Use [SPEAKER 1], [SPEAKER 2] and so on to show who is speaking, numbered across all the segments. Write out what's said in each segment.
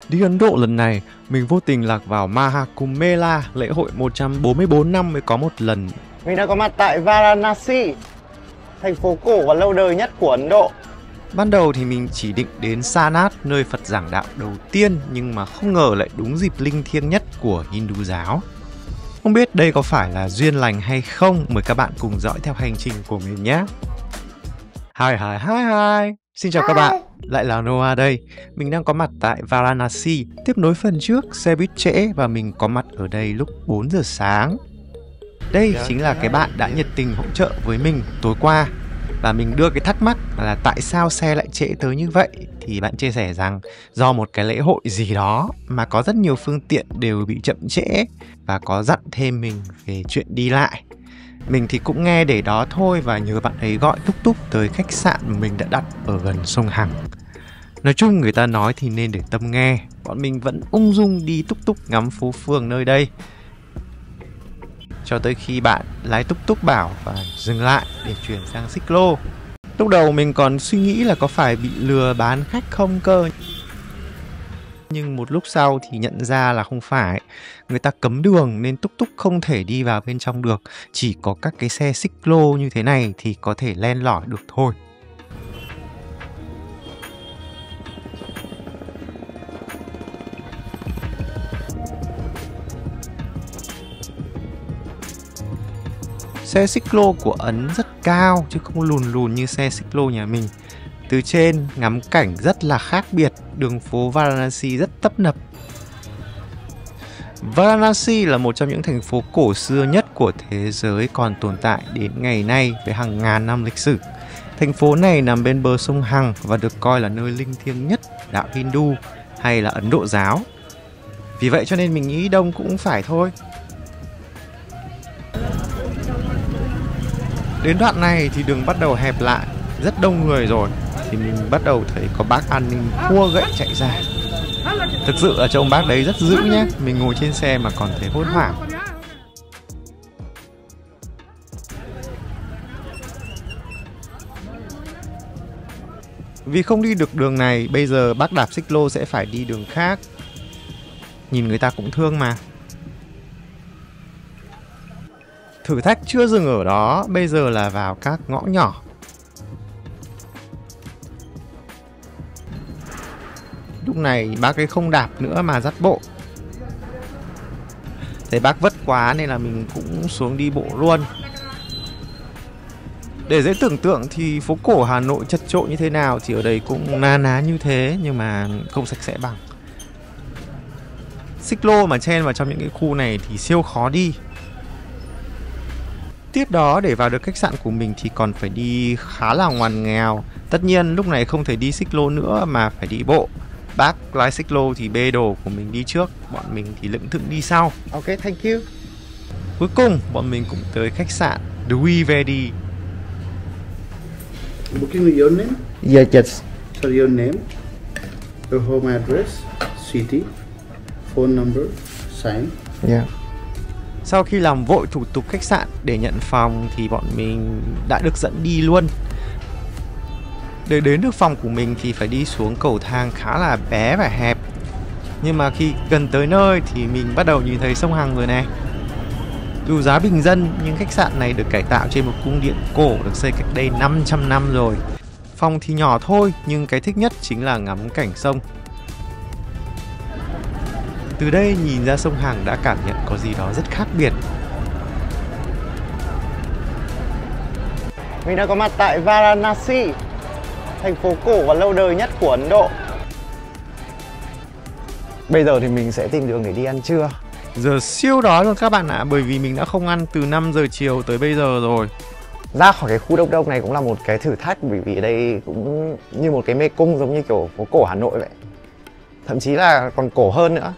[SPEAKER 1] Đi Ấn Độ lần này, mình vô tình lạc vào Mahakumbh Mela, lễ hội 144 năm mới có một lần.
[SPEAKER 2] Mình đã có mặt tại Varanasi, thành phố cổ và lâu đời nhất của Ấn Độ.
[SPEAKER 1] Ban đầu thì mình chỉ định đến Sanat, nơi Phật giảng đạo đầu tiên, nhưng mà không ngờ lại đúng dịp linh thiêng nhất của Hindu giáo. Không biết đây có phải là duyên lành hay không, mời các bạn cùng dõi theo hành trình của mình nhé. Hi. Xin chào các bạn, lại là Noah đây. Mình đang có mặt tại Varanasi. Tiếp nối phần trước, xe buýt trễ và mình có mặt ở đây lúc 4 giờ sáng. Đây chính là cái bạn đã nhiệt tình hỗ trợ với mình tối qua. Và mình đưa cái thắc mắc là tại sao xe lại trễ tới như vậy. Thì bạn chia sẻ rằng do một cái lễ hội gì đó mà có rất nhiều phương tiện đều bị chậm trễ. Và có dặn thêm mình về chuyện đi lại. Mình thì cũng nghe để đó thôi và nhờ bạn ấy gọi túc túc tới khách sạn mà mình đã đặt ở gần sông Hằng. Nói chung người ta nói thì nên để tâm nghe. Bọn mình vẫn ung dung đi túc túc ngắm phố phường nơi đây. Cho tới khi bạn lái túc túc bảo phải dừng lại để chuyển sang xích lô. Lúc đầu mình còn suy nghĩ là có phải bị lừa bán khách không cơ. Nhưng một lúc sau thì nhận ra là không phải. Người ta cấm đường nên túc túc không thể đi vào bên trong được. Chỉ có các cái xe xích lô như thế này thì có thể len lỏi được thôi. Xe xích lô của Ấn rất cao chứ không lùn lùn như xe xích lô nhà mình. Từ trên ngắm cảnh rất là khác biệt, đường phố Varanasi rất tấp nập. Varanasi là một trong những thành phố cổ xưa nhất của thế giới còn tồn tại đến ngày nay với hàng ngàn năm lịch sử. Thành phố này nằm bên bờ sông Hằng và được coi là nơi linh thiêng nhất đạo Hindu hay là Ấn Độ giáo. Vì vậy cho nên mình nghĩ đông cũng phải thôi. Đến đoạn này thì đường bắt đầu hẹp lại, rất đông người rồi. Thì mình bắt đầu thấy có bác an ninh khua gậy chạy ra. Thực sự là cho ông bác đấy rất dữ nhé. Mình ngồi trên xe mà còn thấy hốt hoảng. Vì không đi được đường này, bây giờ bác đạp xích lô sẽ phải đi đường khác. Nhìn người ta cũng thương mà. Thử thách chưa dừng ở đó, bây giờ là vào các ngõ nhỏ. Lúc này bác ấy không đạp nữa mà dắt bộ. Thấy bác vất quá nên là mình cũng xuống đi bộ luôn. Để dễ tưởng tượng thì phố cổ Hà Nội chật chội như thế nào thì ở đây cũng na ná như thế, nhưng mà không sạch sẽ bằng. Xích lô mà chen vào trong những cái khu này thì siêu khó đi. Tiếp đó để vào được khách sạn của mình thì còn phải đi khá là ngoằn nghèo. Tất nhiên lúc này không thể đi xích lô nữa mà phải đi bộ. Bác lái xích lô thì bê đồ của mình đi trước, bọn mình thì lững thững đi sau.
[SPEAKER 2] Ok, thank you.
[SPEAKER 1] Cuối cùng bọn mình cũng tới khách sạn Dwivedi.
[SPEAKER 3] Booking with your name?
[SPEAKER 2] Yes.
[SPEAKER 3] So your name, your home address, city, phone number, sign.
[SPEAKER 2] Yeah.
[SPEAKER 1] Sau khi làm vội thủ tục khách sạn để nhận phòng thì bọn mình đã được dẫn đi luôn. Để đến được phòng của mình thì phải đi xuống cầu thang khá là bé và hẹp. Nhưng mà khi gần tới nơi thì mình bắt đầu nhìn thấy sông Hằng rồi này. Dù giá bình dân nhưng khách sạn này được cải tạo trên một cung điện cổ được xây cách đây 500 năm rồi. Phòng thì nhỏ thôi nhưng cái thích nhất chính là ngắm cảnh sông. Từ đây nhìn ra sông Hằng đã cảm nhận có gì đó rất khác biệt.
[SPEAKER 2] Mình đã có mặt tại Varanasi, thành phố cổ và lâu đời nhất của Ấn Độ. Bây giờ thì mình sẽ tìm đường để đi ăn trưa.
[SPEAKER 1] Giờ siêu đói luôn các bạn ạ, bởi vì mình đã không ăn từ 5 giờ chiều tới bây giờ rồi.
[SPEAKER 2] Ra khỏi cái khu đông đông này cũng là một cái thử thách, bởi vì ở đây cũng như một cái mê cung giống như kiểu phố cổ Hà Nội vậy. Thậm chí là còn cổ hơn nữa.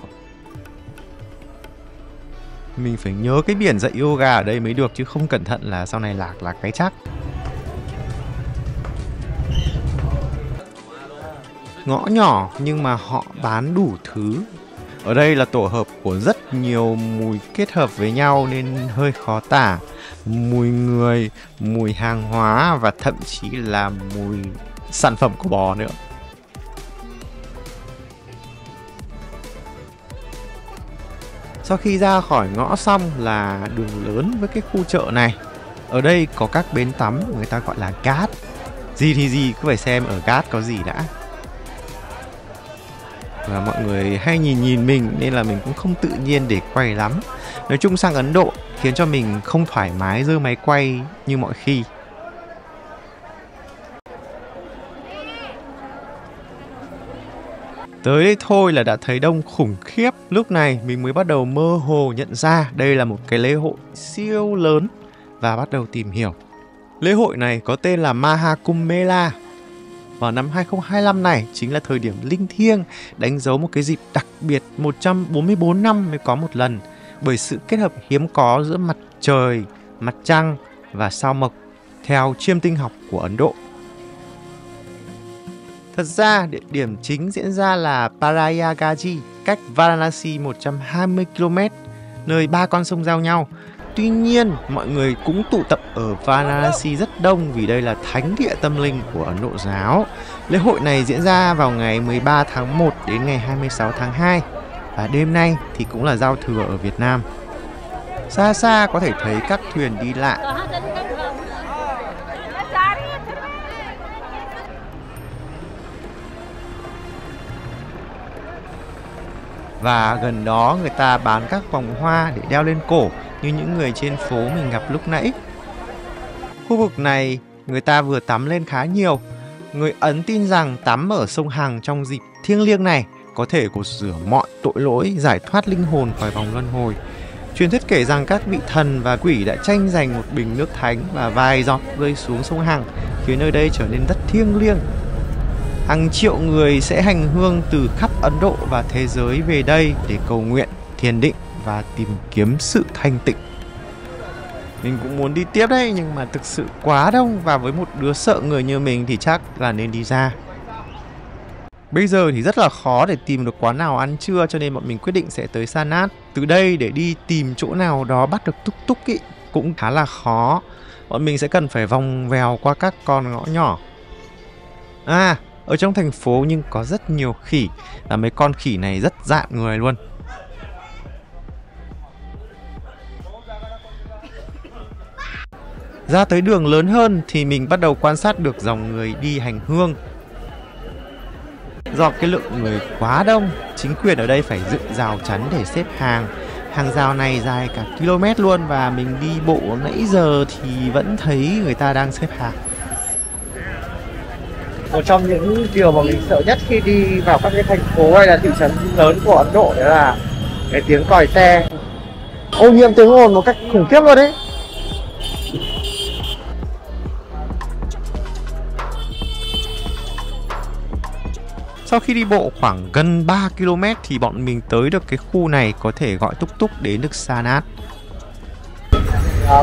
[SPEAKER 1] Mình phải nhớ cái biển dạy yoga ở đây mới được, chứ không cẩn thận là sau này lạc là cái chắc. Ngõ nhỏ nhưng mà họ bán đủ thứ. Ở đây là tổ hợp của rất nhiều mùi kết hợp với nhau nên hơi khó tả. Mùi người, mùi hàng hóa và thậm chí là mùi sản phẩm của bò nữa. Sau khi ra khỏi ngõ xong là đường lớn với cái khu chợ này. Ở đây có các bến tắm, người ta gọi là ghat. Gì thì gì, cứ phải xem ở ghat có gì đã. Và mọi người hay nhìn mình nên là mình cũng không tự nhiên để quay lắm. Nói chung sang Ấn Độ khiến cho mình không thoải mái giơ máy quay như mọi khi. Tới đây thôi là đã thấy đông khủng khiếp. Lúc này mình mới bắt đầu mơ hồ nhận ra đây là một cái lễ hội siêu lớn và bắt đầu tìm hiểu. Lễ hội này có tên là Mahakumbh Mela. Vào năm 2025 này chính là thời điểm linh thiêng, đánh dấu một cái dịp đặc biệt 144 năm mới có một lần, bởi sự kết hợp hiếm có giữa mặt trời, mặt trăng và sao mộc theo chiêm tinh học của Ấn Độ. Thật ra, địa điểm chính diễn ra là Prayagaji, cách Varanasi 120 km, nơi 3 con sông giao nhau. Tuy nhiên, mọi người cũng tụ tập ở Varanasi rất đông vì đây là thánh địa tâm linh của Ấn Độ giáo. Lễ hội này diễn ra vào ngày 13 tháng 1 đến ngày 26 tháng 2 và đêm nay thì cũng là giao thừa ở Việt Nam. Xa xa có thể thấy các thuyền đi lại. Và gần đó người ta bán các vòng hoa để đeo lên cổ như những người trên phố mình gặp lúc nãy. Khu vực này người ta vừa tắm lên khá nhiều. Người Ấn tin rằng tắm ở sông Hằng trong dịp thiêng liêng này có thể gột rửa mọi tội lỗi, giải thoát linh hồn khỏi vòng luân hồi. Truyền thuyết kể rằng các vị thần và quỷ đã tranh giành một bình nước thánh và vài giọt rơi xuống sông Hằng, khiến nơi đây trở nên rất thiêng liêng. Hàng triệu người sẽ hành hương từ khắp Ấn Độ và thế giới về đây để cầu nguyện, thiền định và tìm kiếm sự thanh tịnh. Mình cũng muốn đi tiếp đấy, nhưng mà thực sự quá đông và với một đứa sợ người như mình thì chắc là nên đi ra. Bây giờ thì rất là khó để tìm được quán nào ăn trưa, cho nên bọn mình quyết định sẽ tới Sanat. Từ đây để đi tìm chỗ nào đó bắt được tuk tuk ý cũng khá là khó. Bọn mình sẽ cần phải vòng vèo qua các con ngõ nhỏ. Ở trong thành phố nhưng có rất nhiều khỉ, và mấy con khỉ này rất dạn người luôn. Ra tới đường lớn hơn thì mình bắt đầu quan sát được dòng người đi hành hương. Do cái lượng người quá đông, chính quyền ở đây phải dựng rào chắn để xếp hàng. Hàng rào này dài cả km luôn, và mình đi bộ nãy giờ thì vẫn thấy người ta đang xếp hàng.
[SPEAKER 2] Một trong những điều mà mình sợ nhất khi đi vào các cái thành phố hay là thị trấn lớn của Ấn Độ đó là cái tiếng còi xe. Ô nhiễm tiếng ồn một cách khủng khiếp luôn đấy.
[SPEAKER 1] Sau khi đi bộ khoảng gần 3 km thì bọn mình tới được cái khu này có thể gọi tuk tuk đến được Sanat.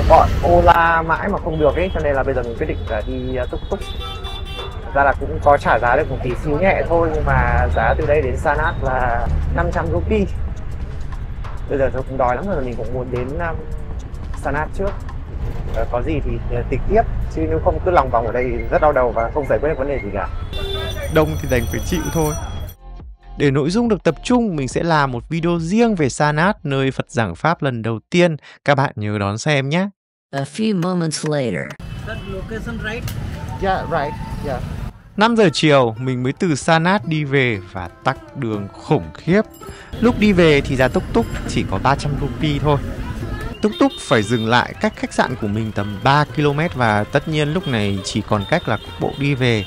[SPEAKER 2] Gọi Ola mãi mà không được ấy, cho nên là bây giờ mình quyết định là đi tuk tuk. Thật ra là cũng có trả giá được một tí xíu nhẹ thôi, nhưng mà giá từ đây đến Sanat là 500 rupee. Bây giờ tôi cũng đói lắm rồi, mình cũng muốn đến Sanat trước. Có gì thì tịch tiếp, chứ nếu không cứ lòng vòng ở đây rất đau đầu và không giải quyết được vấn đề gì cả.
[SPEAKER 1] Đông thì đành phải chịu thôi. Để nội dung được tập trung, mình sẽ làm một video riêng về Sanat, nơi Phật giảng Pháp lần đầu tiên. Các bạn nhớ đón xem nhé.
[SPEAKER 4] A few moments later.
[SPEAKER 3] That location right?
[SPEAKER 2] Yeah, right. Yeah.
[SPEAKER 1] 5 giờ chiều mình mới từ Sanat đi về và tắc đường khủng khiếp. Lúc đi về thì giá tuk tuk chỉ có 300 rupee thôi. Tuk tuk phải dừng lại cách khách sạn của mình tầm 3 km, và tất nhiên lúc này chỉ còn cách là cục bộ đi về.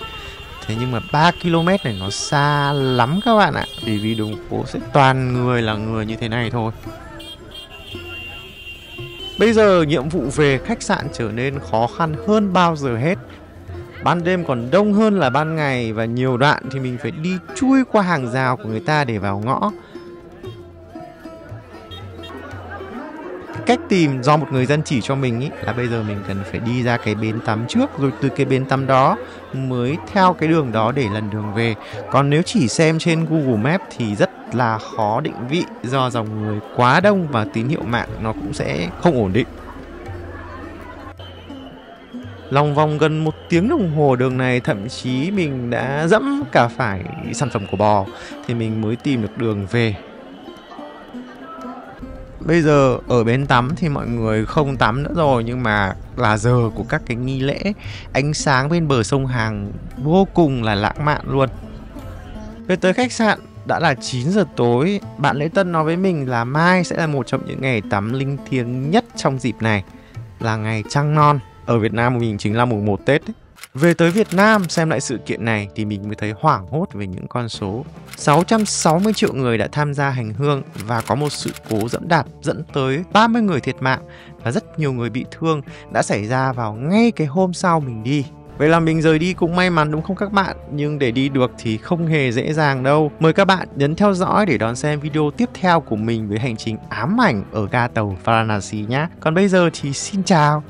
[SPEAKER 1] Thế nhưng mà 3 km này nó xa lắm các bạn ạ, bởi vì đường phố sẽ toàn người là người như thế này thôi. Bây giờ nhiệm vụ về khách sạn trở nên khó khăn hơn bao giờ hết. Ban đêm còn đông hơn là ban ngày, và nhiều đoạn thì mình phải đi chui qua hàng rào của người ta để vào ngõ. Cách tìm do một người dân chỉ cho mình ý, là bây giờ mình cần phải đi ra cái bến tắm trước, rồi từ cái bến tắm đó mới theo cái đường đó để lần đường về. Còn nếu chỉ xem trên Google Maps thì rất là khó định vị, do dòng người quá đông và tín hiệu mạng nó cũng sẽ không ổn định. Lòng vòng gần 1 tiếng đồng hồ đường này, thậm chí mình đã dẫm cả phải sản phẩm của bò thì mình mới tìm được đường về. Bây giờ ở bến tắm thì mọi người không tắm nữa rồi, nhưng mà là giờ của các cái nghi lễ. Ánh sáng bên bờ sông Hàn vô cùng là lãng mạn luôn. Về tới khách sạn, đã là 9 giờ tối. Bạn lễ tân nói với mình là mai sẽ là một trong những ngày tắm linh thiêng nhất trong dịp này, là ngày trăng non. Ở Việt Nam mình chính là mùng 1 Tết ấy. Về tới Việt Nam xem lại sự kiện này thì mình mới thấy hoảng hốt về những con số. 660 triệu người đã tham gia hành hương và có một sự cố dẫm đạp dẫn tới 30 người thiệt mạng và rất nhiều người bị thương đã xảy ra vào ngay cái hôm sau mình đi. Vậy là mình rời đi cũng may mắn đúng không các bạn? Nhưng để đi được thì không hề dễ dàng đâu. Mời các bạn nhấn theo dõi để đón xem video tiếp theo của mình với hành trình ám ảnh ở ga tàu Varanasi nhé. Còn bây giờ thì xin chào!